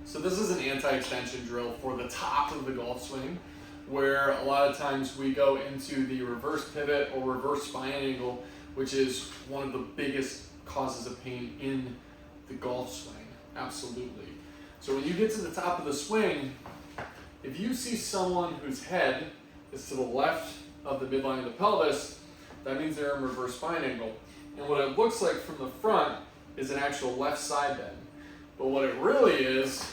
So this is an anti-extension drill for the top of the golf swing, where a lot of times we go into the reverse pivot or reverse spine angle, which is one of the biggest causes of pain in the golf swing. Absolutely. So when you get to the top of the swing, if you see someone whose head is to the left of the midline of the pelvis, that means they're in reverse spine angle. And what it looks like from the front is an actual left side bend. But what it really is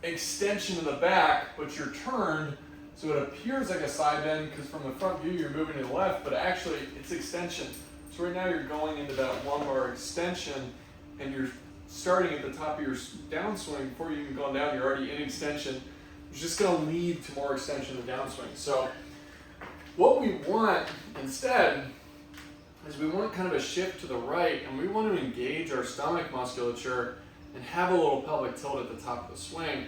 extension in the back, but you're turned, so it appears like a side bend because from the front view you're moving to the left, but actually it's extension. So right now you're going into that lumbar extension and you're starting at the top of your downswing. Before you even gone down, you're already in extension. It's just going to lead to more extension in the downswing. So what we want instead is we want kind of a shift to the right, and we want to engage our stomach musculature and have a little pelvic tilt at the top of the swing.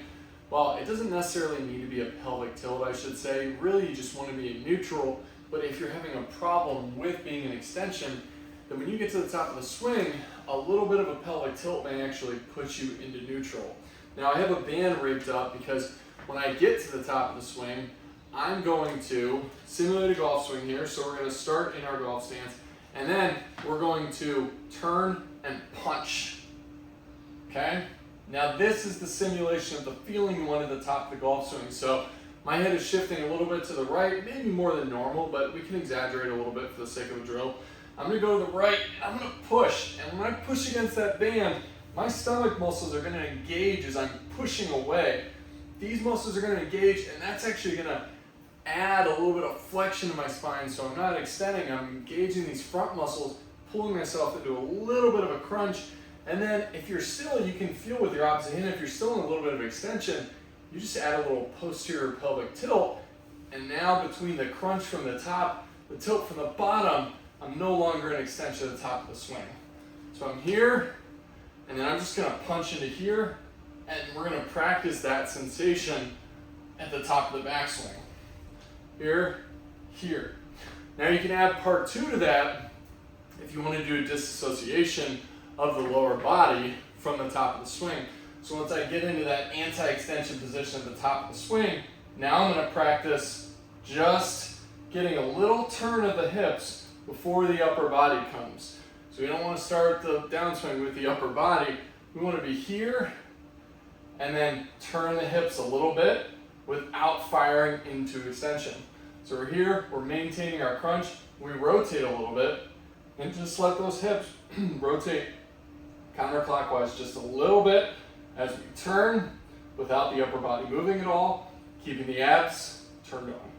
Well, it doesn't necessarily need to be a pelvic tilt, I should say. Really, you just want to be neutral. But if you're having a problem with being an extension, then when you get to the top of the swing, a little bit of a pelvic tilt may actually put you into neutral. Now, I have a band rigged up because when I get to the top of the swing, I'm going to simulate a golf swing here. So we're going to start in our golf stance, and then we're going to turn and punch. Okay? Now this is the simulation of the feeling you want at the top of the golf swing. So my head is shifting a little bit to the right, maybe more than normal, but we can exaggerate a little bit for the sake of a drill. I'm going to go to the right, I'm going to push, and when I push against that band, my stomach muscles are going to engage as I'm pushing away. These muscles are going to engage, and that's actually going to add a little bit of flexion to my spine, so I'm not extending, I'm engaging these front muscles, pulling myself into a little bit of a crunch. And then if you're still, you can feel with your opposite hand, if you're still in a little bit of extension, you just add a little posterior pelvic tilt, and now between the crunch from the top, the tilt from the bottom, I'm no longer in extension at the top of the swing. So I'm here, and then I'm just going to punch into here, and we're going to practice that sensation at the top of the backswing. Here, here. Now you can add part 2 to that if you want to do a disassociation of the lower body from the top of the swing. So once I get into that anti-extension position at the top of the swing, now I'm going to practice just getting a little turn of the hips before the upper body comes. So we don't want to start the downswing with the upper body. We want to be here and then turn the hips a little bit without firing into extension. So we're here, we're maintaining our crunch, we rotate a little bit, and just let those hips rotate counterclockwise just a little bit as we turn without the upper body moving at all, keeping the abs turned on.